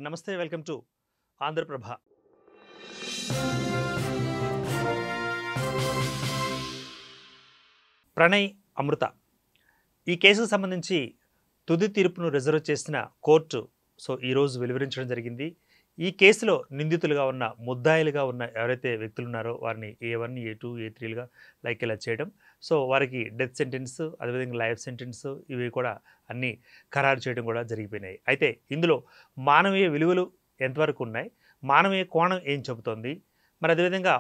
నమస్తే, welcome to Andhraprabha. Pranay, అమృత ఈ కేసుకు సంబంధించి తుది తీర్పును రిజర్వ్ చేసిన కోర్టు ఈరోజు వెలువరించడం జరిగింది. ఈ కేసులో నిందితులుగా ఉన్న, ముద్దాయిలుగా ఉన్న ఎవరైతే వ్యక్తులు ఉన్నారో వారిని A1, A2, A3లుగా ఇలా చేయడం. వారికి డెత్ సెంటెన్స్, అదేవిధంగా లైఫ్ సెంటెన్స్ ఇవి కూడా అన్నీ ఖరారు చేయడం కూడా జరిగిపోయినాయి. అయితే ఇందులో మానవీయ విలువలు ఎంతవరకు ఉన్నాయి, మానవీయ కోణం ఏం చెబుతోంది, మరి అదేవిధంగా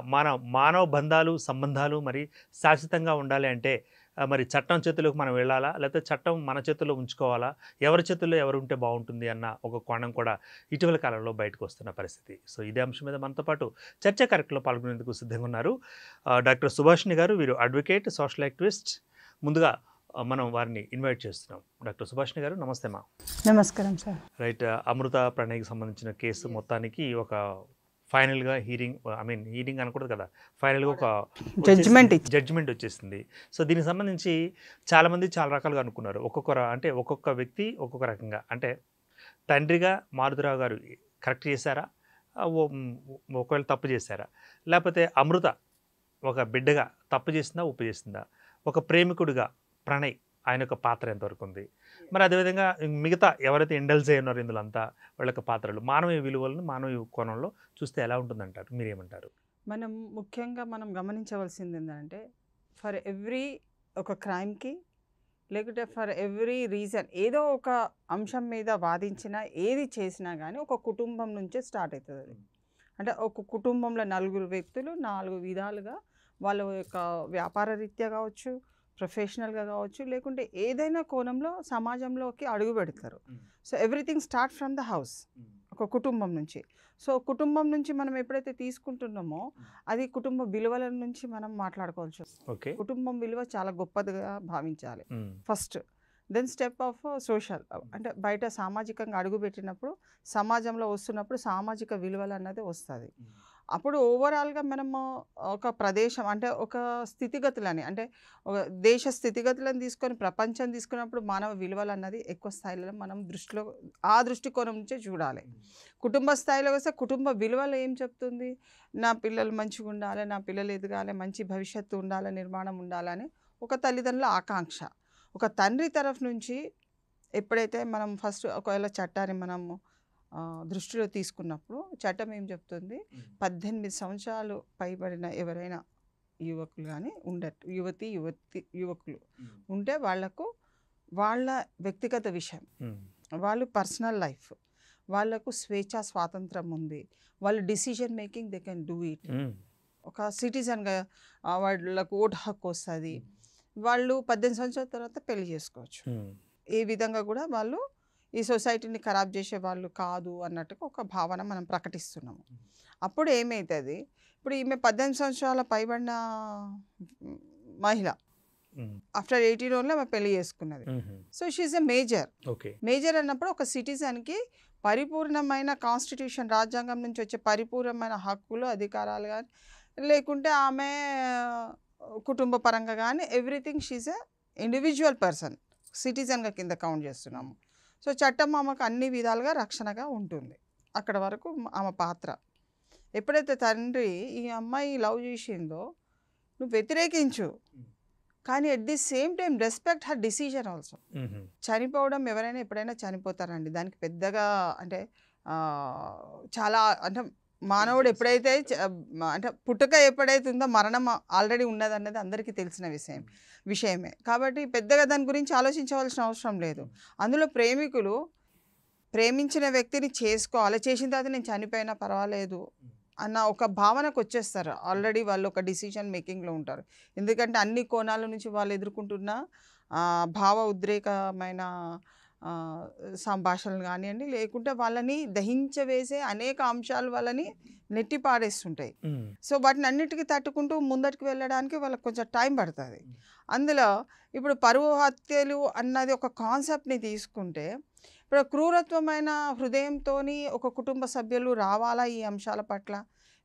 మానవ బంధాలు, సంబంధాలు మరి శాశ్వతంగా ఉండాలి అంటే మరి చట్టం చేతుల్లోకి మనం వెళ్ళాలా, లేకపోతే చట్టం మన చేతుల్లో ఉంచుకోవాలా, ఎవరి చేతుల్లో ఎవరు ఉంటే బాగుంటుంది అన్న ఒక కోణం కూడా ఇటీవల కాలంలో బయటకు వస్తున్న పరిస్థితి. ఇదే అంశం మీద మనతో పాటు చర్చా కార్యక్రమంలో పాల్గొనేందుకు సిద్ధంగా ఉన్నారు డాక్టర్ సుభాషిణి గారు. వీరు అడ్వకేట్, సోషల్ యాక్టివిస్ట్. ముందుగా మనం వారిని ఇన్వైట్ చేస్తున్నాం. డాక్టర్ సుభాషిణి గారు, నమస్తే మా. నమస్కారం సార్. రైట్, అమృత ప్రణయ్కి సంబంధించిన కేసు మొత్తానికి ఒక ఫైనల్గా హీరింగ్ అనకూడదు కదా, ఫైనల్గా ఒక జడ్జిమెంట్ వచ్చేసింది. దీనికి సంబంధించి చాలామంది చాలా రకాలుగా అనుకున్నారు. ఒక్కొక్క వ్యక్తి ఒక్కొక్క రకంగా, అంటే తండ్రిగా మారుతిరావు గారు కరెక్ట్ చేశారా, ఒకవేళ తప్పు చేశారా, లేకపోతే అమృత ఒక బిడ్డగా తప్పు చేసిందా, ఒప్పు చేసిందా, ఒక ప్రేమికుడిగా ప్రణయ్ ఆయన యొక్క పాత్ర ఎంతవరకు ఉంది, మరి అదేవిధంగా మిగతా ఎవరైతే ఇండల్జ్ అయి ఉన్నారో ఇందులో అంతా వాళ్ళ యొక్క పాత్రలు, మానవీయ విలువలను మానవీయ కోణంలో చూస్తే ఎలా ఉంటుందంటారు, మీరేమంటారు? ముఖ్యంగా మనం గమనించవలసింది ఏంటంటే, ఫర్ ఎవ్రీ ఒక క్రైమ్కి లేకుంటే ఫర్ ఎవ్రీ రీజన్ ఏదో ఒక అంశం మీద వాదించినా ఏది చేసినా కానీ ఒక కుటుంబం నుంచే స్టార్ట్ అవుతుంది. అది అంటే ఒక కుటుంబంలో నలుగురు వ్యక్తులు 4 విధాలుగా వాళ్ళ యొక్క వ్యాపార రీత్యా కావచ్చు, ప్రొఫెషనల్గా కావచ్చు, లేకుంటే ఏదైనా కోణంలో సమాజంలోకి అడుగు పెడతారు. Everything start from the house, ఒక కుటుంబం నుంచి. కుటుంబం నుంచి మనం ఎప్పుడైతే తీసుకుంటున్నామో అది కుటుంబ విలువల నుంచి మనం మాట్లాడుకోవాల్సి వస్తుంది. కుటుంబం విలువ చాలా గొప్పదిగా భావించాలి first. Then step of social, అంటే బయట సామాజికంగా అడుగుపెట్టినప్పుడు, సమాజంలో వస్తున్నప్పుడు సామాజిక విలువలు అన్నది వస్తుంది. అప్పుడు ఓవరాల్గా మనము ఒక ప్రదేశం అంటే ఒక స్థితిగతులని, అంటే ఒక దేశ స్థితిగతులను తీసుకొని ప్రపంచం తీసుకున్నప్పుడు మానవ విలువలు అన్నది ఎక్కువ స్థాయిలో మనం ఆ దృష్టికోణం నుంచే చూడాలి. కుటుంబ స్థాయిలో వస్తే కుటుంబ విలువలు ఏం చెప్తుంది, నా పిల్లలు మంచిగా ఉండాలి, నా పిల్లలు ఎదగాలి, మంచి భవిష్యత్తు ఉండాలి, నిర్మాణం ఉండాలని ఒక తల్లిదండ్రుల ఆకాంక్ష. ఒక తండ్రి తరఫు నుంచి ఎప్పుడైతే మనం ఫస్ట్ ఒకవేళ చట్టాన్ని మనము దృష్టిలో తీసుకున్నప్పుడు చట్టం ఏం చెప్తుంది, 18 సంవత్సరాలు పైబడిన ఎవరైనా యువకులు కానీ యువకులు ఉంటే వాళ్లకు వాళ్ళ వ్యక్తిగత విషయం, వాళ్ళు పర్సనల్ లైఫ్, వాళ్ళకు స్వేచ్ఛ స్వాతంత్రం ఉంది, వాళ్ళు decision making they can do it. ఒక సిటిజన్గా వాళ్ళకు ఓటు హక్కు వస్తుంది. వాళ్ళు 18 సంవత్సరాల తర్వాత పెళ్లి చేసుకోవచ్చు. ఏ విధంగా కూడా వాళ్ళు ఈ సొసైటీని ఖరాబ్ చేసే వాళ్ళు కాదు అన్నట్టుగా ఒక భావన మనం ప్రకటిస్తున్నాము. అప్పుడు ఏమవుతుంది, ఇప్పుడు ఈమె 18 సంవత్సరాల పైబడిన మహిళ, ఆఫ్టర్ 18 ఆమె పెళ్లి చేసుకున్నది. షీఈస్ ఎ మేజర్ అన్నప్పుడు ఒక సిటిజన్కి పరిపూర్ణమైన కాన్స్టిట్యూషన్, రాజ్యాంగం నుంచి వచ్చే పరిపూర్ణమైన హక్కులు, అధికారాలు కానీ, లేకుంటే ఆమె కుటుంబ పరంగా కానీ everything she is a individual person, సిటిజన్గా కింద కౌంట్ చేస్తున్నాము. చట్టం ఆమెకు అన్ని విధాలుగా రక్షణగా ఉంటుంది. అక్కడ వరకు ఆమె పాత్ర. ఎప్పుడైతే తండ్రి ఈ అమ్మాయి లవ్ చేసిందో నువ్వు వ్యతిరేకించు, కానీ at the same time respect her decision also. చనిపోవడం ఎవరైనా ఎప్పుడైనా చనిపోతారండి, దానికి పెద్దగా అంటే చాలా అంటే మానవుడు ఎప్పుడైతే అంటే పుట్టుక ఎప్పుడైతే ఉందో మరణం ఆల్రెడీ ఉన్నదన్నది అందరికీ తెలిసిన విషయమే. కాబట్టి పెద్దగా దాని గురించి ఆలోచించవలసిన అవసరం లేదు. అందులో ప్రేమికులు ప్రేమించిన వ్యక్తిని చేసుకోవాలి, చేసిన తర్వాత నేను చనిపోయినా పర్వాలేదు అన్న ఒక భావనకు వచ్చేస్తారు. ఆల్రెడీ వాళ్ళు ఒక డిసిషన్ మేకింగ్లో ఉంటారు. ఎందుకంటే అన్ని కోణాల నుంచి వాళ్ళు ఎదుర్కొంటున్న భావ ఉద్రేకమైన సంభాషణలు కానివ్వండి, లేకుంటే వాళ్ళని దహించవేసే అనేక అంశాలు వాళ్ళని నెట్టి పాడేస్తుంటాయి. వాటిని అన్నిటికీ తట్టుకుంటూ ముందటికి వెళ్ళడానికి వాళ్ళకి కొంచెం టైం పడుతుంది. అందులో ఇప్పుడు పరువు హత్యలు అన్నది ఒక కాన్సెప్ట్ని తీసుకుంటే, ఇప్పుడు క్రూరత్వమైన హృదయంతో ఒక కుటుంబ సభ్యులు రావాలా ఈ అంశాల పట్ల.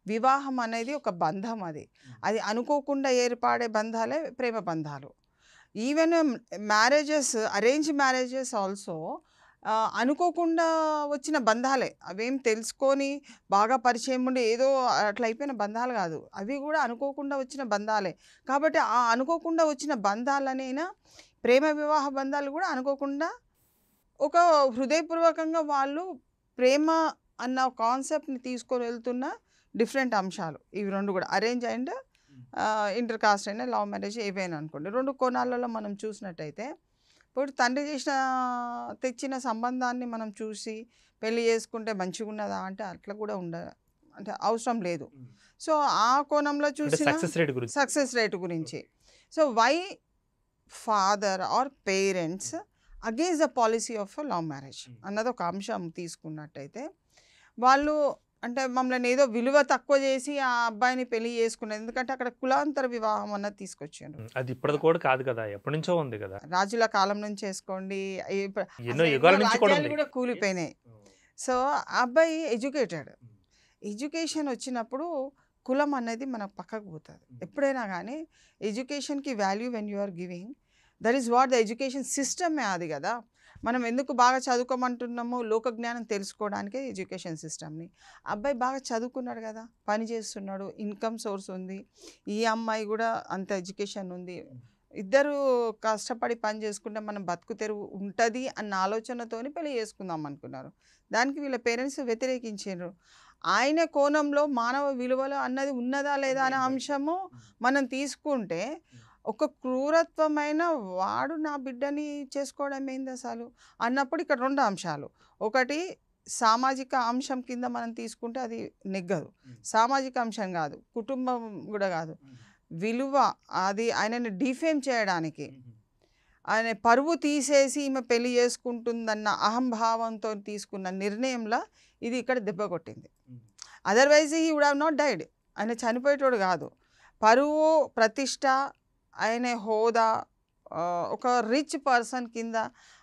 వివాహం అనేది ఒక బంధం, అది అనుకోకుండా ఏర్పడే బంధాలే ప్రేమ బంధాలు. Even marriages, arrange marriages also అనుకోకుండా వచ్చిన బంధాలే. అవేం తెలుసుకొని బాగా పరిచయం ఉండి ఏదో అట్లా అయిపోయిన బంధాలు కాదు. అవి కూడా అనుకోకుండా వచ్చిన బంధాలే. కాబట్టి ఆ అనుకోకుండా వచ్చిన బంధాలనైనా ప్రేమ వివాహ బంధాలు కూడా అనుకోకుండా ఒక హృదయపూర్వకంగా వాళ్ళు ప్రేమ అన్న కాన్సెప్ట్‌ని తీసుకొని వెళ్తున్న డిఫరెంట్ అంశాలు. ఇవి 2 కూడా అరేంజ్ అండ్ ఇంటర్ కాస్ట్ అయినా, లవ్ మ్యారేజ్ ఏవైనా అనుకోండి. 2 కోణాలలో మనం చూసినట్టయితే ఇప్పుడు తండ్రి తెచ్చిన సంబంధాన్ని మనం చూసి పెళ్లి చేసుకుంటే మంచిగున్నదా అంటే అట్లా కూడా అంటే అవసరం లేదు. సో ఆ కోణంలో చూసిన సక్సెస్ రేట్ గురించి. So why father or parents against the policy of love marriage అన్నది ఒక అంశం తీసుకున్నట్టయితే, వాళ్ళు అంటే మమ్మల్ని ఏదో విలువ తక్కువ చేసి ఆ అబ్బాయిని పెళ్లి చేసుకున్నది. ఎందుకంటే అక్కడ కులాంతర వివాహం అన్నది తీసుకొచ్చారు. అది ఇప్పటిది కూడా కాదు కదా, ఎప్పటి నుంచో ఉంది కదా, రాజుల కాలం నుంచి వేసుకోండి, ఎన్నో యుగాల నుంచి కూడా రాజ్యాలు కూడా కూలిపోయినాయి. సో ఆ అబ్బాయి ఎడ్యుకేషన్ వచ్చినప్పుడు కులం అనేది మనకు పక్కకు పోతుంది. ఎప్పుడైనా కానీ ఎడ్యుకేషన్కి value when you are giving, that is what the education సిస్టమే అది కదా. మనం ఎందుకు బాగా చదువుకోమంటున్నామో లోక జ్ఞానం తెలుసుకోవడానికే ఎడ్యుకేషన్ సిస్టమ్ని. అబ్బాయి బాగా చదువుకున్నాడు కదా, పని చేస్తున్నాడు, ఇన్కమ్ సోర్స్ ఉంది. ఈ అమ్మాయి కూడా అంత ఎడ్యుకేషన్ ఉంది. ఇద్దరు కష్టపడి పని చేసుకుంటే మనం బతుకు తెరువు ఉంటుంది అన్న ఆలోచనతోని పెళ్లి చేసుకుందాం అనుకున్నారు. దానికి వీళ్ళ పేరెంట్స్ వ్యతిరేకించారు. ఆయన కోణంలో మానవ విలువలు అన్నది ఉన్నదా లేదా అనే అంశము మనం తీసుకుంటే, ఒక క్రూరత్వమైన వాడు నా బిడ్డని చేసుకోవడం ఏంది అసలు అన్నప్పుడు ఇక్కడ 2 అంశాలు. ఒకటి సామాజిక అంశం కింద మనం తీసుకుంటే అది నెగ్గదు. సామాజిక అంశం కాదు, కుటుంబం కూడా కాదు, విలువ అది ఆయనని డిఫేమ్ చేయడానికి, ఆయన పరువు తీసేసి ఈమె పెళ్లి చేసుకుంటుందన్న అహంభావంతో తీసుకున్న నిర్ణయంలో ఇది ఇక్కడ దెబ్బ కొట్టింది. Otherwise he would have not died. ఆయన చనిపోయేటోడు కాదు. పరువు, ప్రతిష్ట, ఆయన హోదా, ఒక రిచ్ పర్సన్ కింద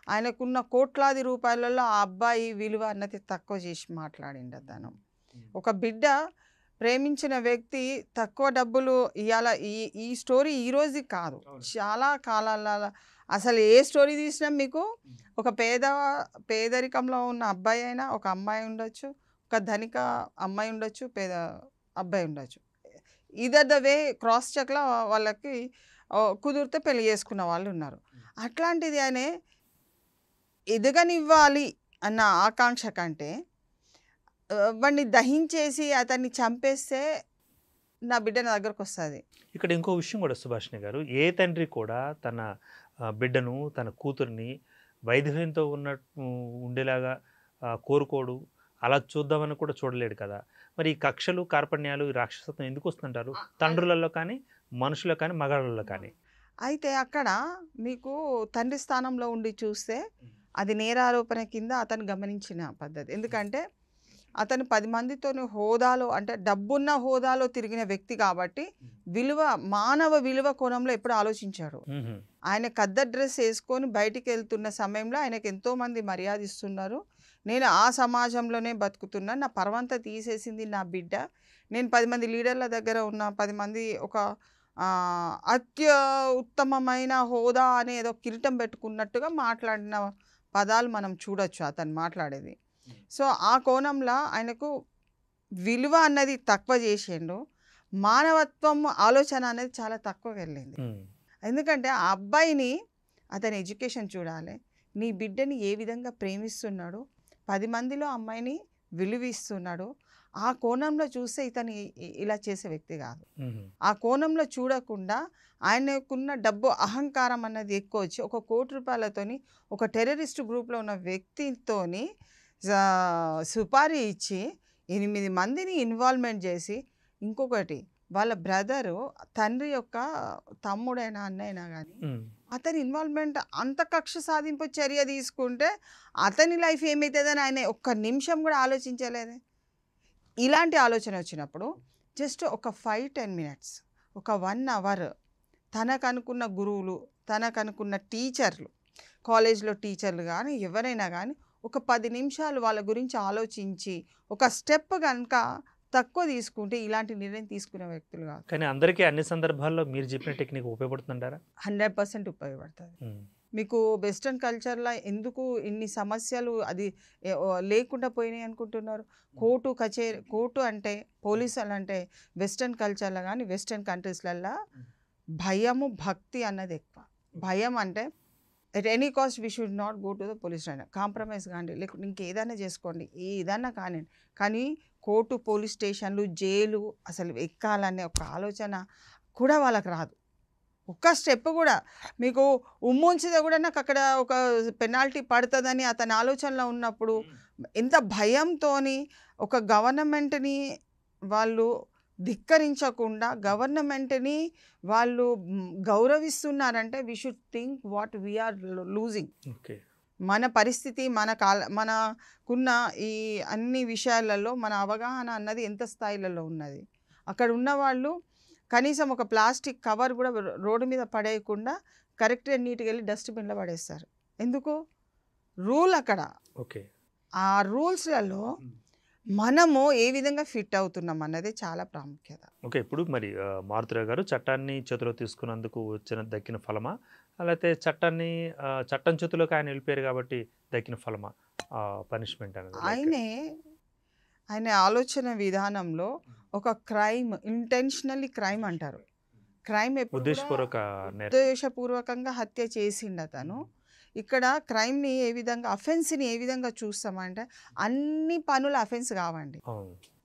ఆయనకున్న కోట్లాది రూపాయలలో ఆ అబ్బాయి విలువ అన్నది తక్కువ చేసి మాట్లాడిండు అతను. ఒక బిడ్డ ప్రేమించిన వ్యక్తి తక్కువ డబ్బులు ఇవాళ ఈ స్టోరీ ఈరోజు కాదు, చాలా కాలాల అసలు ఏ స్టోరీ తీసినా మీకు ఒక పేదరికంలో ఉన్న అబ్బాయి అయినా, ఒక అమ్మాయి ఉండొచ్చు, ఒక ధనిక అమ్మాయి ఉండొచ్చు, పేద అబ్బాయి ఉండొచ్చు. ఈదర్ ద వే క్రాస్ చెక్లో వాళ్ళకి కుదిరితే పెళ్లి చేసుకున్న వాళ్ళు ఉన్నారు. అట్లాంటిది ఆయన ఎదగనివ్వాలి అన్న ఆకాంక్ష కంటే వాడిని దహించేసి అతన్ని చంపేస్తే నా బిడ్డ నా దగ్గరకు వస్తుంది. ఇక్కడ ఇంకో విషయం కూడా సుభాషిణి గారు, ఏ తండ్రి కూడా తన బిడ్డను, తన కూతుర్ని వైధవ్యంతో ఉండేలాగా కోరుకోడు, అలా చూద్దామని కూడా చూడలేడు కదా. మరి ఈ కక్షలు, కార్పణ్యాలు, ఈ రాక్షసత్వం ఎందుకు వస్తుంటారు తండ్రులలో కానీ, మనుషుల్లో కానీ, మగాళ్ళలో కానీ? అయితే అక్కడ మీకు తండ్రి స్థానంలో ఉండి చూస్తే అది నేరారోపణ కింద అతను గమనించిన పద్ధతి. ఎందుకంటే అతను 10 మందితో హోదాలో, అంటే డబ్బున్న హోదాలో తిరిగిన వ్యక్తి కాబట్టి విలువ, మానవ విలువ కోణంలో ఎప్పుడు ఆలోచించాడు. ఆయన కద్దర్ డ్రెస్ వేసుకొని బయటికి వెళ్తున్న సమయంలో ఆయనకు ఎంతోమంది మర్యాద ఇస్తున్నారు, నేను ఆ సమాజంలోనే బతుకుతున్నా, నా పర్వంతా తీసేసింది నా బిడ్డ, నేను 10 మంది లీడర్ల దగ్గర ఉన్న 10 మంది ఒక ఉత్తమమైన హోదా అనే ఏదో కిరీటం పెట్టుకున్నట్టుగా మాట్లాడిన పదాలు మనం చూడొచ్చు అతను మాట్లాడేది. సో ఆ కోణంలో ఆయనకు విలువ అన్నది తక్కువ చేసిండు, మానవత్వం ఆలోచన అనేది చాలా తక్కువ వెళ్ళింది. ఎందుకంటే ఆ అబ్బాయిని అతని ఎడ్యుకేషన్ చూడాలి, నీ బిడ్డని ఏ విధంగా ప్రేమిస్తున్నాడు, 10 మందిలో అమ్మాయిని విలువిస్తున్నాడు, ఆ కోణంలో చూస్తే ఇతను ఇలా చేసే వ్యక్తి కాదు. ఆ కోణంలో చూడకుండా ఆయనకున్న డబ్బు అహంకారం అన్నది ఎక్కువ వచ్చి 1 కోటి రూపాయలతోని ఒక టెర్రరిస్ట్ గ్రూప్లో ఉన్న వ్యక్తితోని సుపారీ ఇచ్చి 8 మందిని ఇన్వాల్వ్మెంట్ చేసి, ఇంకొకటి వాళ్ళ బ్రదరు తండ్రి యొక్క తమ్ముడైనా అన్నైనా కానీ అతని ఇన్వాల్వ్మెంట్, అంత కక్ష సాధింపు చర్య తీసుకుంటే అతని లైఫ్ ఏమవుతుందని ఆయన ఒక్క నిమిషం కూడా ఆలోచించలేదే. ఇలాంటి ఆలోచన వచ్చినప్పుడు జస్ట్ ఒక 5-10 minutes, ఒక 1 hour తనకు అనుకున్న గురువులు, తనకు అనుకున్న టీచర్లు, కాలేజ్లో టీచర్లు కానీ ఎవరైనా కానీ ఒక 10 నిమిషాలు వాళ్ళ గురించి ఆలోచించి ఒక స్టెప్ కనుక తక్కువ తీసుకుంటే ఇలాంటి నిర్ణయం తీసుకునే వ్యక్తులు కాదు. కానీ అందరికీ అన్ని సందర్భాల్లో మీరు చెప్పిన టెక్నిక్ ఉపయోగపడుతుంటారా? 100% ఉపయోగపడుతుంది. మీకు వెస్ట్రన్ కల్చర్లో ఎందుకు ఇన్ని సమస్యలు అది లేకుండా పోయినాయి అనుకుంటున్నారు? కోర్టు అంటే పోలీసులు అంటే వెస్ట్రన్ కల్చర్లో కానీ వెస్ట్రన్ కంట్రీస్లల్లో భయము భక్తి అన్నది ఎక్కువ. భయం అంటే at any cost we should not go to the police station, compromise కాండి, లేకుంటే ఇంకేదైనా చేసుకోండి, ఏదన్నా కానివ్వండి. కానీ కోర్టు, పోలీస్ స్టేషన్లు, జైలు అసలు ఎక్కాలనే ఒక ఆలోచన కూడా వాళ్ళకి రాదు. ఒక్క స్టెప్ కూడా మీకు ఉమ్ముంచితే కూడా నాకు అక్కడ ఒక పెనాల్టీ పడుతుందని అతని ఆలోచనలో ఉన్నప్పుడు ఎంత భయంతో ఒక గవర్నమెంట్ని వాళ్ళు ధిక్కరించకుండా గవర్నమెంట్ని వాళ్ళు గౌరవిస్తున్నారంటే we should think what we are losing. మన పరిస్థితి మనకున్న ఈ అన్ని విషయాలలో మన అవగాహన అన్నది ఎంత స్థాయిలలో ఉన్నది. అక్కడ ఉన్న వాళ్ళు కనీసం ఒక ప్లాస్టిక్ కవర్ కూడా రోడ్డు మీద పడేయకుండా కరెక్ట్గా నీట్గా వెళ్ళి డస్ట్బిన్లో పడేస్తారు. ఎందుకు? రూల్ అక్కడ. ఆ రూల్స్లలో మనము ఏ విధంగా ఫిట్ అవుతున్నాం అన్నది చాలా ప్రాముఖ్యత. ఇప్పుడు మరి మారుతిరావు గారు చట్టాన్ని చేతిలో తీసుకున్నందుకు దక్కిన ఫలమా, లేకపోతే చట్టం చేతిలోకి ఆయన వెళ్ళిపోయారు కాబట్టి దక్కిన ఫలమా పనిష్మెంట్ అనేది? ఆయన ఆలోచన విధానంలో ఒక క్రైమ్, ఇంటెన్షనల్లీ క్రైమ్ అంటారు. క్రైమ్ ఉద్దేశపూర్వకంగా హత్య చేసిండు అతను. ఇక్కడ క్రైమ్ని ఏ విధంగా, అఫెన్స్ని ఏ విధంగా చూస్తామంటే అన్ని పనులు అఫెన్స్ కావండి.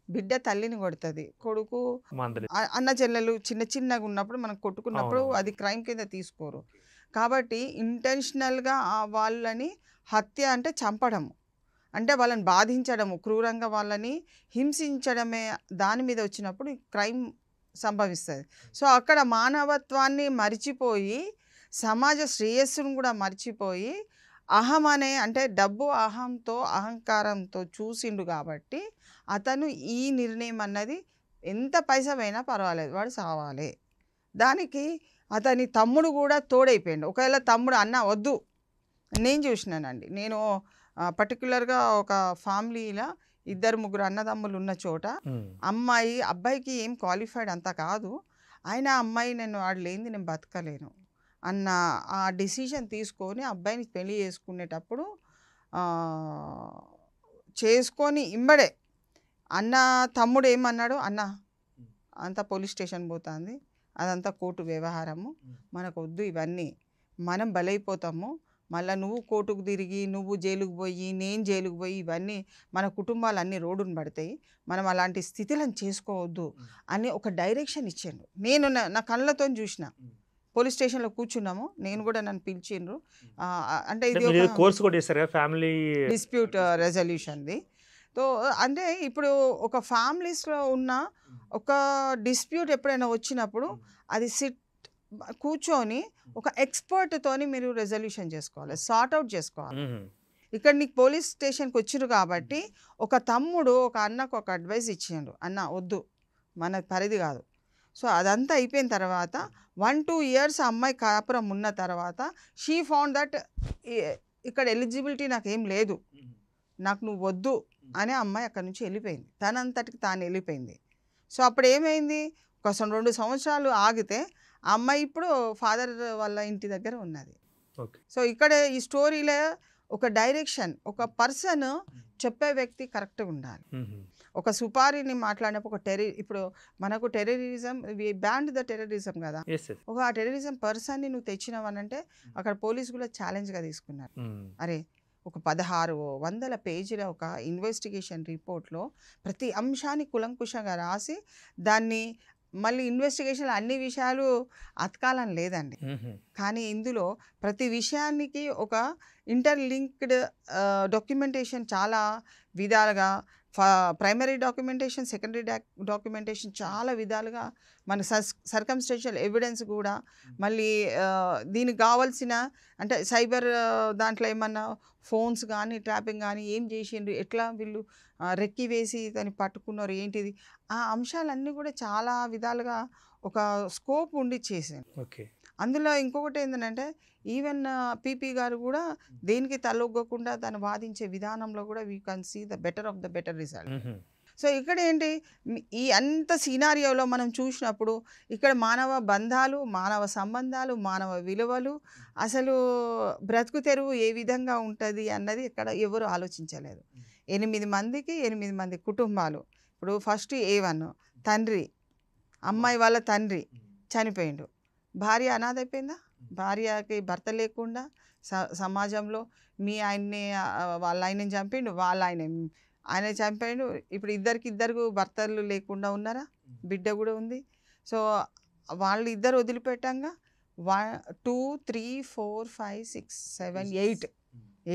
బిడ్డ తల్లిని కొడుతుంది, కొడుకు అన్న చెల్లెలు చిన్నగా ఉన్నప్పుడు మనం కొట్టుకున్నప్పుడు అది క్రైమ్ కింద తీసుకోరు. కాబట్టి ఇంటెన్షనల్గా వాళ్ళని హత్య అంటే చంపడము, అంటే వాళ్ళని బాధించడము, క్రూరంగా వాళ్ళని హింసించడమే దాని మీద వచ్చినప్పుడు క్రైమ్ సంభవిస్తుంది. సో అక్కడ మానవత్వాన్ని మర్చిపోయి సమాజ శ్రేయస్సును కూడా మర్చిపోయి అహం అంటే డబ్బు అహంకారంతో చూసిండు కాబట్టి అతను ఈ నిర్ణయం అన్నది ఎంత పైసమైనా పర్వాలేదు వాడు సావాలి. దానికి అతని తమ్ముడు కూడా తోడైపోయాడు. ఒకవేళ తమ్ముడు అన్న వద్దు, నేను చూసినానండి, నేను పర్టికులర్గా ఒక ఫ్యామిలీలో 2-3 అన్నదమ్ములు ఉన్న చోట అబ్బాయికి ఏం క్వాలిఫైడ్ అంత కాదు, ఆయన అమ్మాయి నేను వాడలేంది నేను బతకలేను అన్న ఆ డిసిషన్ తీసుకొని అబ్బాయిని పెళ్లి చేసుకునేటప్పుడు చేసుకొని ఇంబడే తమ్ముడు ఏమన్నాడు, అన్న అంతా పోలీస్ స్టేషన్ పోతుంది, అదంతా కోర్టు వ్యవహారము, మనకు వద్దు ఇవన్నీ, మనం బలైపోతాము, మళ్ళీ నువ్వు కోర్టుకు తిరిగి నువ్వు జైలుకు పోయి నేను జైలుకు పోయి ఇవన్నీ మన కుటుంబాలు అన్నీ రోడ్డును పడతాయి, మనం అలాంటి స్థితిలను చేసుకోవద్దు అని ఒక డైరెక్షన్ ఇచ్చాను. నేను నా కళ్ళతో చూసిన. పోలీస్ స్టేషన్లో కూర్చున్నాము, నేను కూడా నన్ను పిలిచిండ్రు. అంటే ఇది కోర్స్ కూడా చేశారు ఫ్యామిలీ డిస్ప్యూట్ రెజల్యూషన్ది. సో అంటే ఇప్పుడు ఒక ఫ్యామిలీస్లో ఉన్న ఒక డిస్ప్యూట్ ఎప్పుడైనా వచ్చినప్పుడు అది కూర్చొని ఒక ఎక్స్పర్ట్తోని మీరు రెజల్యూషన్ చేసుకోవాలి, సార్ట్అవుట్ చేసుకోవాలి. ఇక్కడ నీకు పోలీస్ స్టేషన్కి వచ్చిరు కాబట్టి ఒక తమ్ముడు ఒక అన్నకు ఒక అడ్వైస్ ఇచ్చిండు, అన్న వద్దు మన పరిధి కాదు. సో అదంతా అయిపోయిన తర్వాత 1-2 years అమ్మాయి కాపురం ఉన్న తర్వాత షీ ఫౌండ్ దట్ ఇక్కడ ఎలిజిబిలిటీ నాకేం లేదు, నాకు నువ్వు వద్దు అనే అమ్మాయి అక్కడి నుంచి వెళ్ళిపోయింది, తనంతటికి తాను వెళ్ళిపోయింది. సో అప్పుడు ఏమైంది, ఒక 2 సంవత్సరాలు ఆగితే ఆ అమ్మాయి ఇప్పుడు ఫాదర్ వాళ్ళ ఇంటి దగ్గర ఉన్నది. సో ఇక్కడ ఈ స్టోరీలో ఒక డైరెక్షన్, ఒక పర్సన్ చెప్పే వ్యక్తి కరెక్ట్గా ఉండాలి. ఒక సుపారిని మాట్లాడినప్పుడు ఇప్పుడు మనకు టెర్రరిజం, బ్యాన్ ద టెర్రరిజం కదా, ఒక ఆ టెర్రరిజం పర్సన్ని నువ్వు తెచ్చినావనంటే అక్కడ పోలీసు కూడా ఛాలెంజ్గా తీసుకున్నారు. అరే ఒక 1600 పేజీల ఒక ఇన్వెస్టిగేషన్ రిపోర్ట్లో ప్రతి అంశాన్ని కులంకుశంగా రాసి దాన్ని మళ్ళీ ఇన్వెస్టిగేషన్లో అన్ని విషయాలు అతకాలని లేదండి, కానీ ఇందులో ప్రతి విషయానికి ఒక ఇంటర్లింక్డ్ డాక్యుమెంటేషన్ చాలా విధాలుగా, ప్రైమరీ డాక్యుమెంటేషన్, సెకండరీ డాక్యుమెంటేషన్ చాలా విధాలుగా, మన సర్కమ్స్టెన్షియల్ ఎవిడెన్స్ కూడా, మళ్ళీ దీనికి కావాల్సిన అంటే సైబర్ దాంట్లో ఏమన్నా ఫోన్స్ కానీ ట్రాపింగ్ కానీ ఏం చేసిండ్రు, ఎట్లా వీళ్ళు రెక్కి వేసి దాన్ని పట్టుకున్నారు ఏంటిది, ఆ అంశాలన్నీ కూడా చాలా విధాలుగా ఒక స్కోప్ ఉండి చేశాను. అందులో ఇంకొకటి ఏంటంటే ఈవెన్ పీపీ గారు కూడా దేనికి తలొగ్గకుండా తను వాదించే విధానంలో కూడా we can see the better of the better result. So ఇక్కడ ఏంటి ఈ అంత సినారియోలో మనం చూసినప్పుడు ఇక్కడ మానవ బంధాలు, మానవ సంబంధాలు, మానవ విలువలు, అసలు బ్రతుకు తెరువు ఏ విధంగా ఉంటుంది అన్నది ఇక్కడ ఎవరు ఆలోచించలేదు. 8 మందికి 8 మంది కుటుంబాలు. ఇప్పుడు ఫస్ట్ A1 తండ్రి, అమ్మాయి వాళ్ళ తండ్రి చనిపోయిండు, భార్య అనాథ అయిపోయిందా? భార్యకి భర్త లేకుండా సమాజంలో మీ ఆయన్ని వాళ్ళ ఆయనని చంపిండు, వాళ్ళ ఆయన చంపాడు. ఇప్పుడు ఇద్దరు భర్తలు లేకుండా ఉన్నారా? బిడ్డ కూడా ఉంది. సో వాళ్ళు ఇద్దరు వదిలిపెట్టంగా 1 2 3 4 5 6 7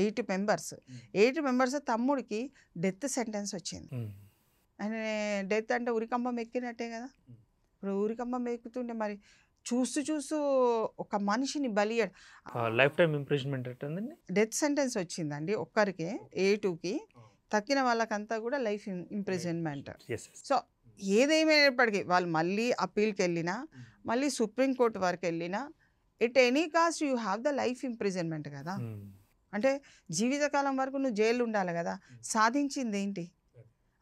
8 మెంబర్స్. 8 మెంబర్స్ తమ్ముడికి డెత్ సెంటెన్స్ వచ్చింది. ఆయన డెత్ అంటే ఉరికంబం ఎక్కినట్టే కదా. ఇప్పుడు ఉరికంబం ఎక్కుతుంటే మరి చూస్తూ ఒక మనిషిని బలియడ్ లైఫ్ టైం ఇంప్రిజన్మెంట్ ఉందండి. డెత్ సెంటెన్స్ వచ్చిందండి ఒక్కరికే, A2కి. తక్కిన వాళ్ళకంతా కూడా లైఫ్ ఇంప్రిజన్మెంట్. సో ఏదేమైనప్పటికీ వాళ్ళు మళ్ళీ అప్పీల్కి వెళ్ళినా, మళ్ళీ సుప్రీంకోర్టు వరకు వెళ్ళినా, at any cost you have the life imprisonment కదా. అంటే జీవితకాలం వరకు నువ్వు జైలు ఉండాలి కదా. సాధించింది ఏంటి?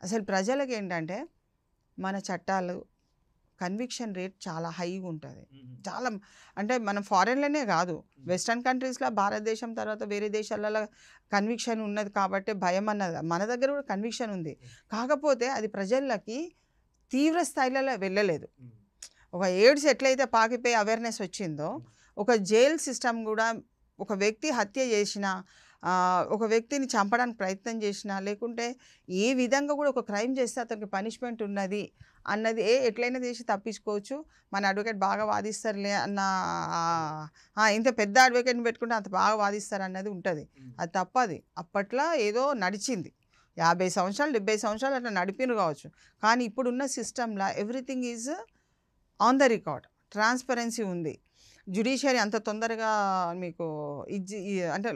అసలు ప్రజలకు ఏంటంటే మన చట్టాలు కన్విక్షన్ రేట్ చాలా హైగా ఉంటుంది. చాలా అంటే మనం ఫారెన్లోనే కాదు, వెస్ట్రన్ కంట్రీస్లో, భారతదేశం తర్వాత వేరే దేశాలలో కన్విక్షన్ ఉన్నది కాబట్టి భయం అన్నది. మన దగ్గర కూడా కన్విక్షన్ ఉంది, కాకపోతే అది ప్రజలకి తీవ్ర స్థాయిలో వెళ్ళలేదు. ఒక ఎయిడ్స్ ఎట్లయితే పాకిపోయి అవేర్నెస్ వచ్చిందో, ఒక జైల్ సిస్టమ్ కూడా ఒక వ్యక్తి హత్య చేసినా, ఒక వ్యక్తిని చంపడానికి ప్రయత్నం చేసినా, లేకుంటే ఏ విధంగా కూడా ఒక క్రైమ్ చేస్తే అతనికి పనిష్మెంట్ ఉన్నది అన్నది ఎట్లయినా చేసి తప్పించుకోవచ్చు. మన అడ్వకేట్ బాగా వాదిస్తారులే అన్న, ఇంత పెద్ద అడ్వకేట్ని పెట్టుకుంటే అంత బాగా వాదిస్తారు అన్నది ఉంటుంది. అది తప్పది. అప్పట్లో ఏదో నడిచింది, 50 సంవత్సరాలు 70 సంవత్సరాలు అట్లా నడిపిన కావచ్చు. కానీ ఇప్పుడున్న సిస్టంలో everything is on the record, transparency ఉంది. జ్యుడిషియరీ అంత తొందరగా మీకు అంటే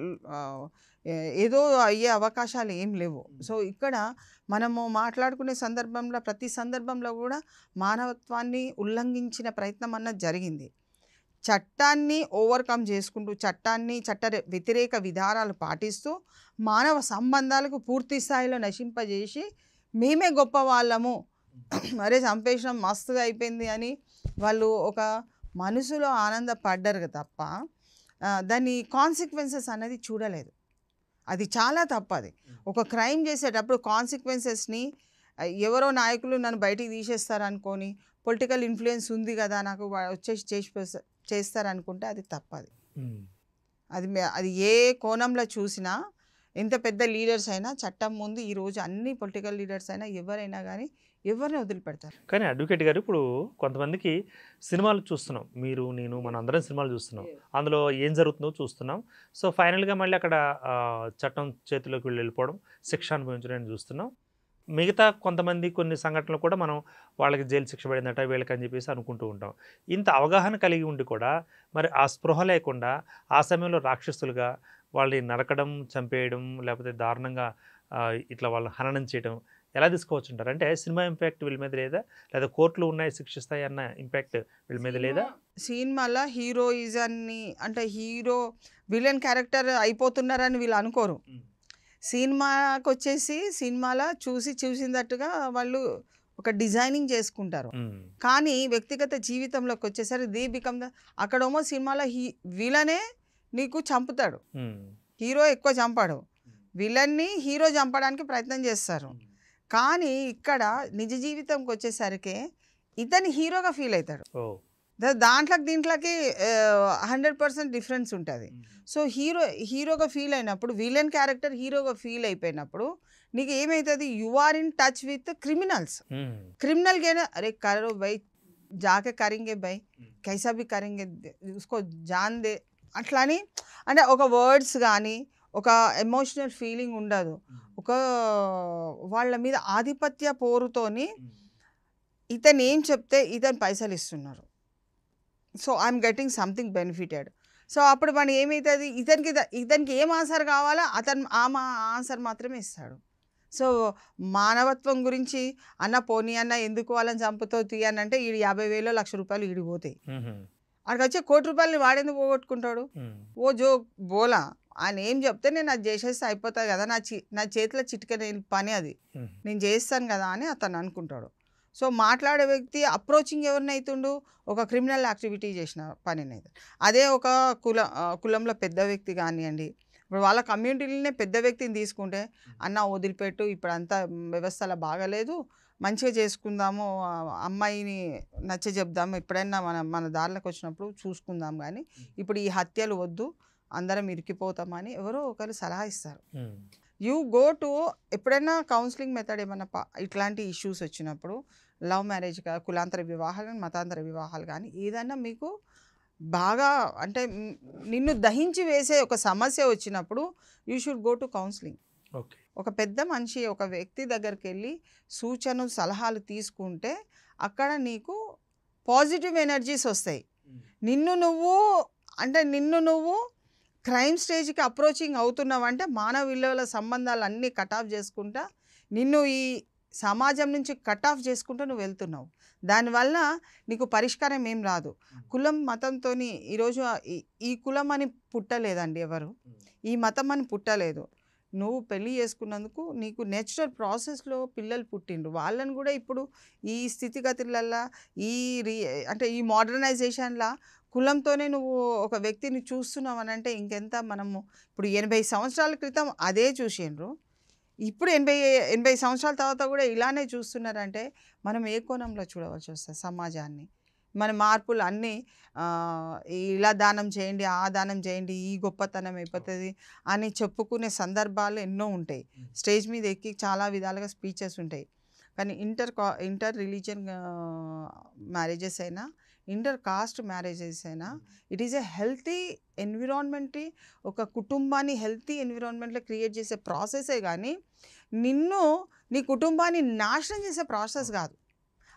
ఏదో అయ్యే అవకాశాలు ఏం లేవు. సో ఇక్కడ మనము మాట్లాడుకునే సందర్భంలో, ప్రతి సందర్భంలో కూడా మానవత్వాన్ని ఉల్లంఘించిన ప్రయత్నం అన్నది జరిగింది. చట్టాన్ని ఓవర్కమ్ చేసుకుంటూ, చట్ట వ్యతిరేక విధానాలు పాటిస్తూ, మానవ సంబంధాలకు పూర్తి స్థాయిలో నశింపజేసి మేమే గొప్ప వాళ్ళము, మరే చంపేసినాం మస్తుగా అయిపోయింది అని వాళ్ళు ఒక మనసులో ఆనందపడ్డారు తప్ప దాని కాన్సిక్వెన్సెస్ అనేది చూడలేదు. అది చాలా తప్పది. ఒక క్రైమ్ చేసేటప్పుడు కాన్సిక్వెన్సెస్ని ఎవరో నాయకులు నన్ను బయటికి తీసేస్తారనుకొని, పొలిటికల్ ఇన్ఫ్లుయెన్స్ ఉంది కదా నాకు వచ్చేసి చేస్తారనుకుంటే అది తప్పది. అది ఏ కోణంలో చూసినా, ఎంత పెద్ద లీడర్స్ అయినా చట్టం ముందు ఈరోజు అన్ని పొలిటికల్ లీడర్స్ అయినా ఎవరైనా కానీ ఎవరిని వదిలిపెడతారు. కానీ అడ్వకేట్ గారు, ఇప్పుడు కొంతమందికి సినిమాలు చూస్తున్నాం, మీరు నేను మన అందరం సినిమాలు చూస్తున్నాం, అందులో ఏం జరుగుతుందో చూస్తున్నాం. సో ఫైనల్గా మళ్ళీ అక్కడ చట్టం చేతిలోకి వెళ్ళిపోవడం, శిక్ష అనుభవించడం చూస్తున్నాం. మిగతా కొంతమంది కొన్ని సంఘటనలు కూడా మనం వాళ్ళకి జైలు శిక్ష పడిందట వీళ్ళకి అని చెప్పేసి అనుకుంటూ ఉంటాం. ఇంత అవగాహన కలిగి ఉండి కూడా మరి ఆ స్పృహ లేకుండా ఆ సమయంలో రాక్షసులుగా వాళ్ళని నరకడం, చంపేయడం, లేకపోతే దారుణంగా ఇట్లా వాళ్ళని హననం చేయడం ఎలా తీసుకోవచ్చు అంటారు? అంటే సినిమా ఇంపాక్ట్ వీళ్ళ మీద లేదా, లేదా కోర్టులు ఉన్నాయి శిక్షిస్తాయి అన్న ఇంపాక్ట్ వీళ్ళ మీద లేదా? సినిమాలో హీరోయిజాన్ని అంటే హీరో విలన్ క్యారెక్టర్ అయిపోతున్నారని వీళ్ళు అనుకోరు. సినిమాకి వచ్చేసి సినిమాలో చూసినట్టుగా వాళ్ళు ఒక డిజైనింగ్ చేసుకుంటారు. కానీ వ్యక్తిగత జీవితంలోకి వచ్చేసరికి దే బికమ్ అక్కడేమో సినిమాలో విలనే నీకు చంపుతాడు, హీరో ఎక్కువ చంపాడు, విలన్ని హీరో చంపడానికి ప్రయత్నం చేస్తారు. కానీ ఇక్కడ నిజ జీవితంకి వచ్చేసరికి ఇతని హీరోగా ఫీల్ అవుతాడు. దీంట్లోకి 100% డిఫరెన్స్ ఉంటుంది. సో హీరోగా ఫీల్ అయినప్పుడు, విలన్ క్యారెక్టర్ హీరోగా ఫీల్ అయిపోయినప్పుడు నీకు ఏమవుతుంది? You are in touch with criminals. Criminal కే అరే కరో బై జాకే కరింగే బై కైసా బి కరింగే ఉస్కో జాన్ దే అట్లా అని, అంటే ఒక వర్డ్స్ కానీ ఒక ఎమోషనల్ ఫీలింగ్ ఉండదు. ఒక వాళ్ళ మీద ఆధిపత్య పోరుతోని ఇతను ఏం చెప్తే ఇతను పైసలు ఇస్తున్నారు, so I'm getting something benefited. So అప్పుడు మనం ఏమవుతుంది, ఇతనికి ఏం ఆన్సర్ కావాలో అతను ఆన్సర్ మాత్రమే ఇస్తాడు. సో మానవత్వం గురించి అన్న పోనీ అన్న ఎందుకు వాళ్ళని చంపుతావు తీయనంటే 50,000 1,00,000 రూపాయలు ఈడిపోతాయి. అక్కడికి వచ్చే ₹1,00,00,000 వాడేందుకు పోగొట్టుకుంటాడు? ఓ జో బోలా ఆయన ఏం చెప్తే నేను అది చేసేస్తే అయిపోతుంది కదా, నా చేతిలో చిటికెన పని అది, నేను చేస్తాను కదా అని అతను అనుకుంటాడు. సో మాట్లాడే వ్యక్తి అప్రోచింగ్ ఎవరిని అవుతుండు, ఒక క్రిమినల్ యాక్టివిటీ చేసిన పనిని. అదే ఒక కులంలో పెద్ద వ్యక్తి కానివ్వండి, ఇప్పుడు వాళ్ళ కమ్యూనిటీలోనే పెద్ద వ్యక్తిని తీసుకుంటే, అన్న వదిలిపెట్టు, ఇప్పుడు అంతా వ్యవస్థలో బాగలేదు, మంచిగా చేసుకుందాము, అమ్మాయిని నచ్చజెప్దాము, ఎప్పుడైనా మన దారిలోకి వచ్చినప్పుడు చూసుకుందాం, కానీ ఇప్పుడు ఈ హత్యలు వద్దు, అందరం ఇరికిపోతామని ఎవరో ఒకరు సలహా ఇస్తారు. యూ గో టు ఎప్పుడైనా కౌన్సిలింగ్ మెథడ్ ఏమన్నా ఇట్లాంటి ఇష్యూస్ వచ్చినప్పుడు, లవ్ మ్యారేజ్ కులాంతర వివాహాలు కానీ మతాంతర వివాహాలు కానీ ఏదైనా మీకు బాగా అంటే నిన్ను దహించి వేసే ఒక సమస్య వచ్చినప్పుడు you should go to counselling. ఒక పెద్ద మనిషి ఒక వ్యక్తి దగ్గరికి వెళ్ళి సూచనలు సలహాలు తీసుకుంటే అక్కడ నీకు పాజిటివ్ ఎనర్జీస్ వస్తాయి. నిన్ను నువ్వు క్రైమ్ స్టేజ్కి అప్రోచింగ్ అవుతున్నావు అంటే మానవ విలువల సంబంధాలు అన్నీ కట్ ఆఫ్ చేసుకుంటా, నిన్ను ఈ సమాజం నుంచి కట్ ఆఫ్ చేసుకుంటూ నువ్వు వెళ్తున్నావు. దానివల్ల నీకు పరిష్కారం ఏం రాదు. కులం మతంతో ఈరోజు ఈ కులం అని పుట్టలేదండి, ఎవరు ఈ మతం అని పుట్టలేదు. నువ్వు పెళ్ళి చేసుకున్నందుకు నీకు నేచురల్ ప్రాసెస్లో పిల్లలు పుట్టిండ్రు, వాళ్ళని కూడా ఇప్పుడు ఈ స్థితిగతులల్లా అంటే ఈ మోడర్నైజేషన్లా కులంతోనే నువ్వు ఒక వ్యక్తిని చూస్తున్నావు అని అంటే ఇంకెంత. మనము ఇప్పుడు 80 సంవత్సరాల క్రితం అదే చూసిండ్రు, ఇప్పుడు 80 సంవత్సరాల తర్వాత కూడా ఇలానే చూస్తున్నారంటే మనం ఏ కోణంలో చూడవలసి వస్తుంది సమాజాన్ని. మన మార్పులు అన్నీ ఇలా దానం చేయండి, ఆ దానం చేయండి, ఈ గొప్పతనం అయిపోతుంది అని చెప్పుకునే సందర్భాలు ఎన్నో ఉంటాయి. స్టేజ్ మీద ఎక్కి చాలా విధాలుగా స్పీచెస్ ఉంటాయి. కానీ ఇంటర్ రిలీజియన్ మ్యారేజెస్ అయినా, ఇంటర్ కాస్ట్ మ్యారేజెస్ అయినా, it is a healthy environment, ఒక కుటుంబాన్ని హెల్తీ ఎన్విరాన్మెంట్లో క్రియేట్ చేసే ప్రాసెసే కానీ నీ కుటుంబాన్ని నాశనం చేసే ప్రాసెస్ కాదు.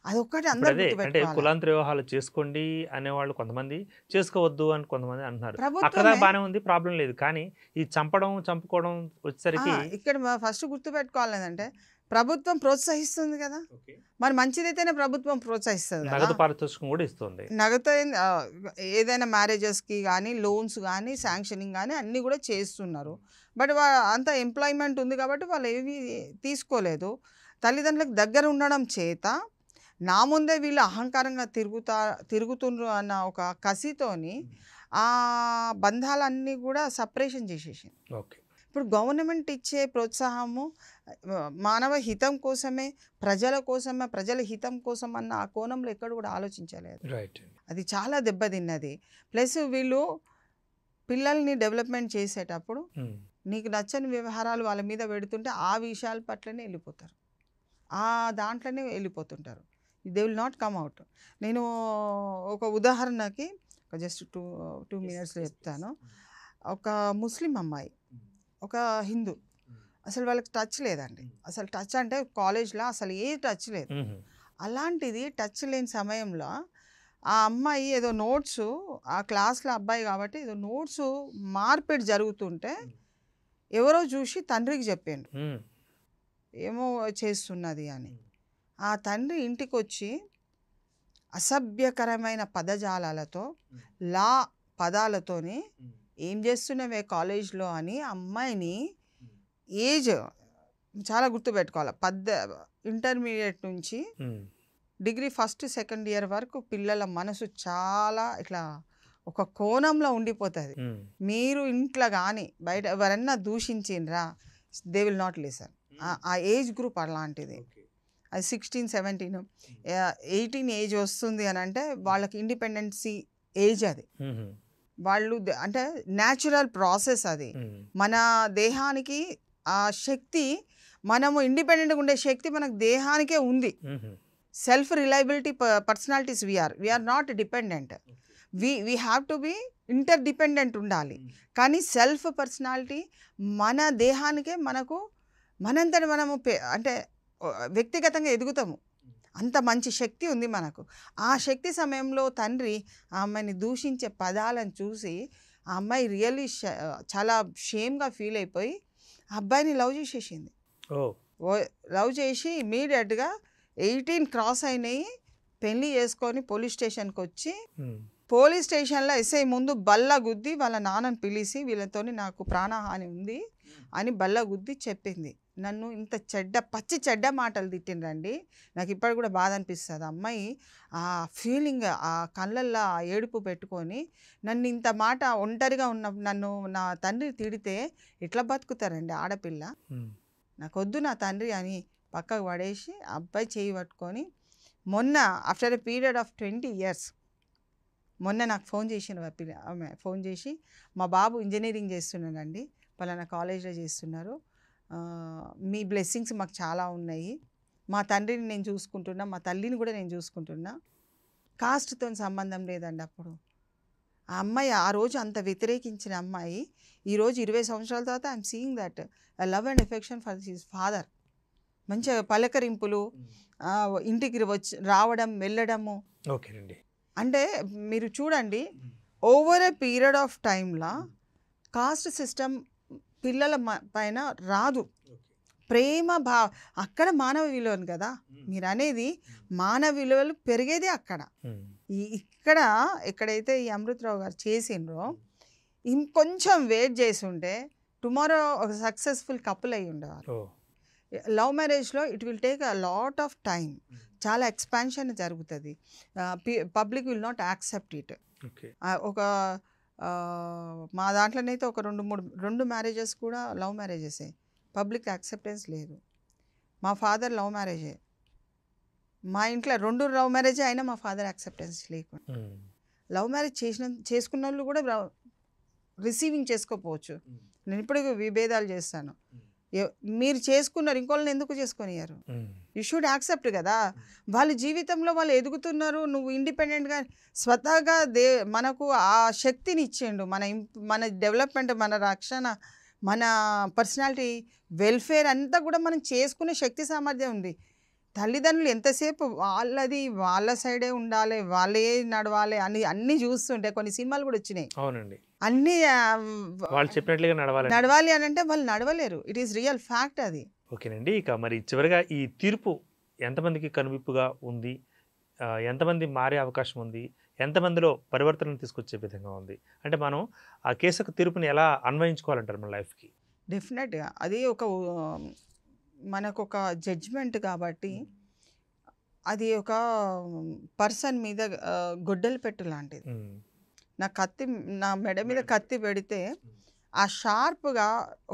అదొక్కటి అందరూ గుర్తుపెట్టుకోవాలి. కులాంతర వివాహాలు చేసుకోండి అనేవాళ్ళు కొంతమంది, చేసుకోవద్దు అని కొంతమంది అంటున్నారు. అక్కడ బాగానే ఉంది, ప్రాబ్లం లేదు. కానీ ఈ చంపుకోవడం వచ్చేసరికి ఇక్కడ ఫస్ట్ గుర్తుపెట్టుకోవాలంటే ప్రభుత్వం ప్రోత్సహిస్తుంది కదా, మరి మంచిదైతేనే ప్రభుత్వం ప్రోత్సహిస్తుంది. నగదు పారితోషికం కూడా ఇస్తుంది. నగదు ఏదైనా మ్యారేజెస్కి కానీ లోన్స్ కానీ శాంక్షనింగ్ కానీ అన్నీ కూడా చేస్తున్నారు. బట్ అంత ఎంప్లాయ్మెంట్ ఉంది కాబట్టి వాళ్ళు ఏవి తీసుకోలేదు. తల్లిదండ్రులకు దగ్గర ఉండడం చేత నా ముందే వీళ్ళు అహంకారంగా తిరుగుతుండ్రు అన్న ఒక కసితోని ఆ బంధాలన్నీ కూడా సపరేషన్ చేసేసింది. ఇప్పుడు గవర్నమెంట్ ఇచ్చే ప్రోత్సాహము మానవ హితం కోసమే, ప్రజల హితం కోసం అన్న ఆ కోణంలో ఎక్కడ కూడా ఆలోచించలేదు. అది చాలా దెబ్బతిన్నది. ప్లస్ వీళ్ళు పిల్లల్ని డెవలప్మెంట్ చేసేటప్పుడు నీకు నచ్చని వ్యవహారాలు వాళ్ళ మీద పెడుతుంటే ఆ విషయాల పట్లనే వెళ్ళిపోతారు, ఆ దాంట్లోనే వెళ్ళిపోతుంటారు. They will not come out. నేను ఒక ఉదాహరణకి జస్ట్ 2 minutes చెప్తాను. ఒక ముస్లిం అమ్మాయి, ఒక హిందూ, అసలు వాళ్ళకి టచ్ లేదండి. అసలు టచ్ అంటే కాలేజ్లో అసలు ఏ టచ్ లేదు. అలాంటిది టచ్ లేని సమయంలో ఆ అమ్మాయి ఏదో నోట్స్, ఆ క్లాస్లో అబ్బాయి కాబట్టి ఏదో నోట్స్ మార్పిడి జరుగుతుంటే ఎవరో చూసి తండ్రికి చెప్పాను ఏమో చేస్తున్నది అని. ఆ తండ్రి ఇంటికి వచ్చి అసభ్యకరమైన పదజాలాలతో, లా పదాలతోని ఏం చేస్తున్నావే కాలేజ్లో అని అమ్మాయిని ఏజ్ చాలా గుర్తుపెట్టుకోవాలి, ఇంటర్మీడియట్ నుంచి డిగ్రీ 1st, 2nd year వరకు పిల్లల మనసు చాలా ఇట్లా ఒక కోణంలో ఉండిపోతుంది. మీరు ఇంట్లో కానీ బయట ఎవరన్నా దూషించిండ్రా, దే విల్ నాట్ లిసన్. ఆ ఏజ్ గ్రూప్ అలాంటిది. అది 16, 17, 18 ఏజ్ వస్తుంది అని అంటే వాళ్ళకి ఇండిపెండెన్సీ ఏజ్. అది వాళ్ళు అంటే న్యాచురల్ ప్రాసెస్. అది మన దేహానికి ఆ శక్తి, మనము ఇండిపెండెంట్గా ఉండే శక్తి మనకు దేహానికే ఉంది. Self reliability personalities we are not dependent. We have to be interdependent ఉండాలి. కానీ సెల్ఫ్ పర్సనాలిటీ మన దేహానికే మనంతటి మనము అంటే వ్యక్తిగతంగా ఎదుగుతాము. అంత మంచి శక్తి ఉంది మనకు. ఆ శక్తి సమయంలో తండ్రి ఆ అమ్మాయిని దూషించే పదాలను చూసి ఆ అమ్మాయి రియల్లీ చాలా షేమ్గా ఫీల్ అయిపోయి ఆ అబ్బాయిని లవ్ చేసేసింది. లవ్ చేసి ఇమీడియట్గా 18 క్రాస్ అయినాయి, పెళ్ళి చేసుకొని పోలీస్ స్టేషన్కి వచ్చి పోలీస్ స్టేషన్లో ఎస్ఐ ముందు బల్ల గుద్ది వాళ్ళ నాన్నని పిలిచి వీళ్ళతోని నాకు ప్రాణహాని ఉంది అని బల్ల గుద్ది చెప్పింది. నన్ను ఇంత పచ్చి చెడ్డ మాటలు తిట్టిండ్రండి. నాకు ఇప్పటికి కూడా బాధ అనిపిస్తుంది. అమ్మాయి ఆ ఫీలింగ్, ఆ కళ్ళల్లో ఆ ఏడుపు పెట్టుకొని నన్ను ఇంత మాట ఒంటరిగా నన్ను నా తండ్రి తిడితే ఎట్లా బతుకుతారండి ఆడపిల్ల? నాకొద్దు నా తండ్రి అని పక్కకు పడేసి అబ్బాయి చేయి పట్టుకొని మొన్న after a period of 20 years మొన్న నాకు ఫోన్ చేసిన ఆమె ఫోన్ చేసి, మా బాబు ఇంజనీరింగ్ చేస్తున్నాడండి, పలానా కాలేజ్లో చేస్తున్నారు, మీ బ్లెస్సింగ్స్ మాకు చాలా ఉన్నాయి, మా తండ్రిని నేను చూసుకుంటున్నా, మా తల్లిని కూడా నేను చూసుకుంటున్నా, కాస్ట్తో సంబంధం లేదండి. అప్పుడు ఆ అమ్మాయి ఆ రోజు అంత వ్యతిరేకించిన అమ్మాయి ఈరోజు 20 సంవత్సరాల తర్వాత I'm seeing that love and affection for his father. మంచిగా పలకరింపులు, ఇంటికి రావడం వెళ్ళడము. ఓకేనండి. అంటే మీరు చూడండి, ఓవర్ ఎ పీరియడ్ ఆఫ్ టైంలో కాస్ట్ సిస్టమ్ పిల్లల పైన రాదు. ప్రేమ అక్కడ మానవ విలువలు కదా మీరు అనేది, మానవ విలువలు పెరిగేదే అక్కడ. ఇక్కడ ఎక్కడైతే ఈ అమృతరావు గారు చేసిండ్రో ఇంకొంచెం వెయిట్ చేసి ఉంటే టుమారో ఒక సక్సెస్ఫుల్ కపుల్ అయ్యి ఉండేవారు. లవ్ మ్యారేజ్లో it will take a lot of time, చాలా ఎక్స్పాన్షన్ జరుగుతుంది, public will not accept it. ఒక మా దాంట్లోనైతే ఒక 2 మ్యారేజెస్ కూడా లవ్ మ్యారేజెసే, పబ్లిక్ యాక్సెప్టెన్స్ లేదు. మా ఫాదర్ లవ్ మ్యారేజే, మా ఇంట్లో 2 లవ్ మ్యారేజే అయినా మా ఫాదర్ యాక్సెప్టెన్స్ లేకుండా. లవ్ మ్యారేజ్ చేసుకున్న వాళ్ళు కూడా రిసీవింగ్ చేసుకోకపోవచ్చు. నేను ఇప్పుడు విభేదాలు చేస్తాను. మీరు చేసుకున్నారు, ఇంకోళ్ళని ఎందుకు చేసుకొనియారు? యూ షుడ్ యాక్సెప్ట్ కదా. వాళ్ళ జీవితంలో వాళ్ళు ఎదుగుతున్నారు, నువ్వు ఇండిపెండెంట్గా స్వతహాగా మనకు ఆ శక్తిని ఇచ్చిండు. మన డెవలప్మెంట్, మన రక్షణ, మన పర్సనాలిటీ వెల్ఫేర్ అంతా కూడా మనం చేసుకునే శక్తి సామర్థ్యం ఉంది. తల్లిదండ్రులు ఎంతసేపు వాళ్ళ సైడే ఉండాలి, వాళ్ళే నడవాలి అని అన్నీ చూస్తుంటే కొన్ని సినిమాలు కూడా వచ్చినాయి. అవునండి, అన్నీ వాళ్ళు చెప్పినట్లుగా నడవాలి అని అంటే వాళ్ళు నడవలేరు. ఇట్ ఈస్ రియల్ ఫ్యాక్ట్ అది. ఓకేనండి. ఇక మరి చివరిగా ఈ తీర్పు ఎంతమందికి కనువిప్పుగా ఉంది, ఎంతమంది మారే అవకాశం ఉంది, ఎంతమందిలో పరివర్తన తీసుకొచ్చే విధంగా ఉంది అంటే మనం ఆ కేసుకు తీర్పుని ఎలా అన్వయించుకోవాలంటారు మన లైఫ్కి? డెఫినెట్గా అది మనకు ఒక జడ్జ్మెంట్ కాబట్టి అది ఒక పర్సన్ మీద గొడ్డలి పెట్టు లాంటిది. నా మెడ మీద కత్తి పెడితే ఆ షార్ప్గా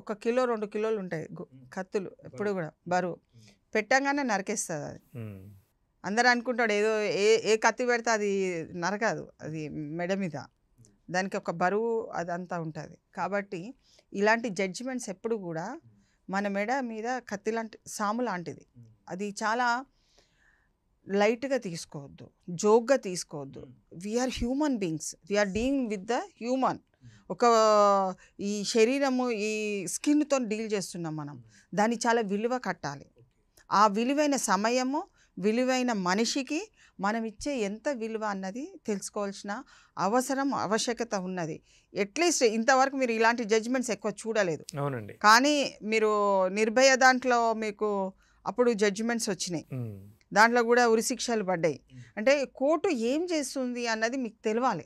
1 కిలో 2 కిలోలు ఉంటాయి కత్తులు, ఎప్పుడు కూడా బరువు పెట్టగానే నరికేస్తుంది అది. అందరు అనుకుంటాడు ఏదో ఏ కత్తి పెడితే అది నరకదు, అది మెడ మీద దానికి ఒక బరువు అదంతా ఉంటుంది. కాబట్టి ఇలాంటి జడ్జిమెంట్స్ ఎప్పుడు కూడా మన మెడ మీద కత్తి లాంటి సాము లాంటిది, అది చాలా లైట్గా తీసుకోవద్దు, జోక్గా తీసుకోవద్దు. We are human beings, we are dealing with the human. ఈ శరీరము, ఈ స్కిన్తో డీల్ చేస్తున్నాం మనం, దాన్ని చాలా విలువ కట్టాలి. ఆ విలువైన సమయము, విలువైన మనిషికి మనం ఇచ్చే ఎంత విలువ అన్నది తెలుసుకోవాల్సిన ఆవశ్యకత ఉన్నది. అట్లీస్ట్ ఇంతవరకు మీరు ఇలాంటి జడ్జిమెంట్స్ ఎక్కువ చూడలేదు. అవునండి. కానీ మీరు నిర్భయ దాంట్లో మీకు అప్పుడు జడ్జిమెంట్స్ వచ్చినాయి, దాంట్లో కూడా ఉరిశిక్షలు పడ్డాయి. అంటే కోర్టు ఏం చేస్తుంది అన్నది మీకు తెలియాలి.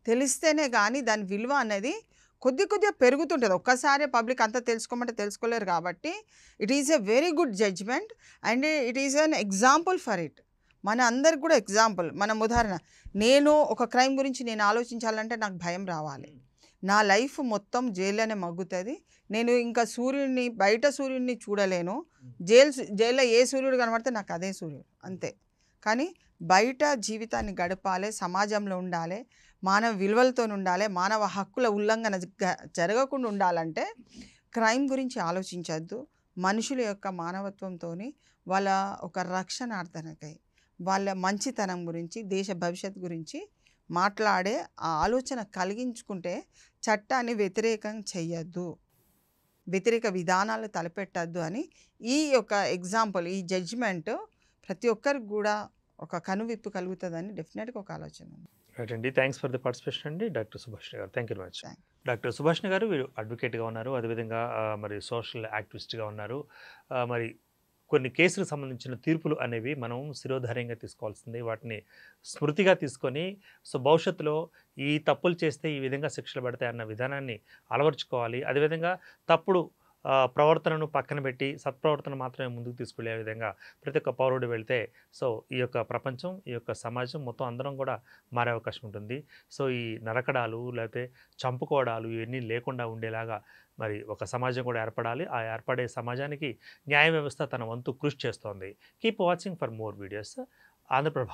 తెలిస్తేనే కానీ దాని విలువ అనేది కొద్దిగా పెరుగుతుంటుంది. ఒక్కసారి పబ్లిక్ అంతా తెలుసుకోమంటే తెలుసుకోలేరు. కాబట్టి it is a very good judgement and it is an example for it. మన అందరికి కూడా ఎగ్జాంపుల్. మనం ఉదాహరణ, నేను ఒక క్రైమ్ గురించి నేను ఆలోచించాలంటే నాకు భయం రావాలి, నా లైఫ్ మొత్తం జైల్లోనే మగ్గుతుంది, నేను ఇంకా బయట సూర్యుడిని చూడలేను, జైల్లో ఏ సూర్యుడు కనబడితే నాకు అదే సూర్యుడు అంతే. కానీ బయట జీవితాన్ని గడపాలి, సమాజంలో ఉండాలి, మానవ విలువలతో ఉండాలి, మానవ హక్కుల ఉల్లంఘన జరగకుండా ఉండాలంటే క్రైమ్ గురించి ఆలోచించద్దు. మనుషుల యొక్క మానవత్వంతో వాళ్ళ ఒక రక్షణార్థనకై, వాళ్ళ మంచితనం గురించి, దేశ భవిష్యత్తు గురించి మాట్లాడే ఆ ఆలోచన కలిగించుకుంటే చట్టాన్ని వ్యతిరేకం చెయ్యొద్దు, వ్యతిరేక విధానాలు తలపెట్టద్దు అని ఈ యొక్క ఎగ్జాంపుల్, ఈ జడ్జిమెంట్ ప్రతి ఒక్కరికి కూడా ఒక కనువిప్పు కలుగుతుందని డెఫినెట్గా ఒక ఆలోచన ఉంది. రైట్ అండి, థ్యాంక్స్ ఫర్ ది పార్టిసిపేషన్ అండి డాక్టర్ సుభాషిణి గారు. Thank you very much. Doctor Subhashini గారు వీరు అడ్వకేట్గా ఉన్నారు, అదేవిధంగా మరి సోషల్ యాక్టివిస్ట్గా ఉన్నారు, మరి కొన్ని కేసులకు సంబంధించిన తీర్పులు అనేవి మనం శిరోధార్యంగా తీసుకోవాల్సింది. వాటిని స్మృతిగా తీసుకొని సో భవిష్యత్తులో ఈ తప్పులు చేస్తే ఈ విధంగా శిక్షలు పడతాయి అన్న విధానాన్ని అలవర్చుకోవాలి. అదేవిధంగా తప్పుడు ప్రవర్తనను పక్కన పెట్టి సత్ప్రవర్తన మాత్రమే ముందుకు తీసుకెళ్లే విధంగా ప్రతి ఒక్క పౌరుడు వెళ్తే సో ఈ యొక్క ప్రపంచం, ఈ యొక్క సమాజం మొత్తం అందరం కూడా మారే అవకాశం ఉంటుంది. సో ఈ నరకడాలు లేకపోతే చంపుకోవడాలు ఇవన్నీ లేకుండా ఉండేలాగా మరి ఒక సమాజం కూడా ఏర్పడాలి. ఆ ఏర్పడే సమాజానికి న్యాయ వ్యవస్థ తన వంతు కృషి చేస్తోంది. Keep watching for more videos. Andhraprabha.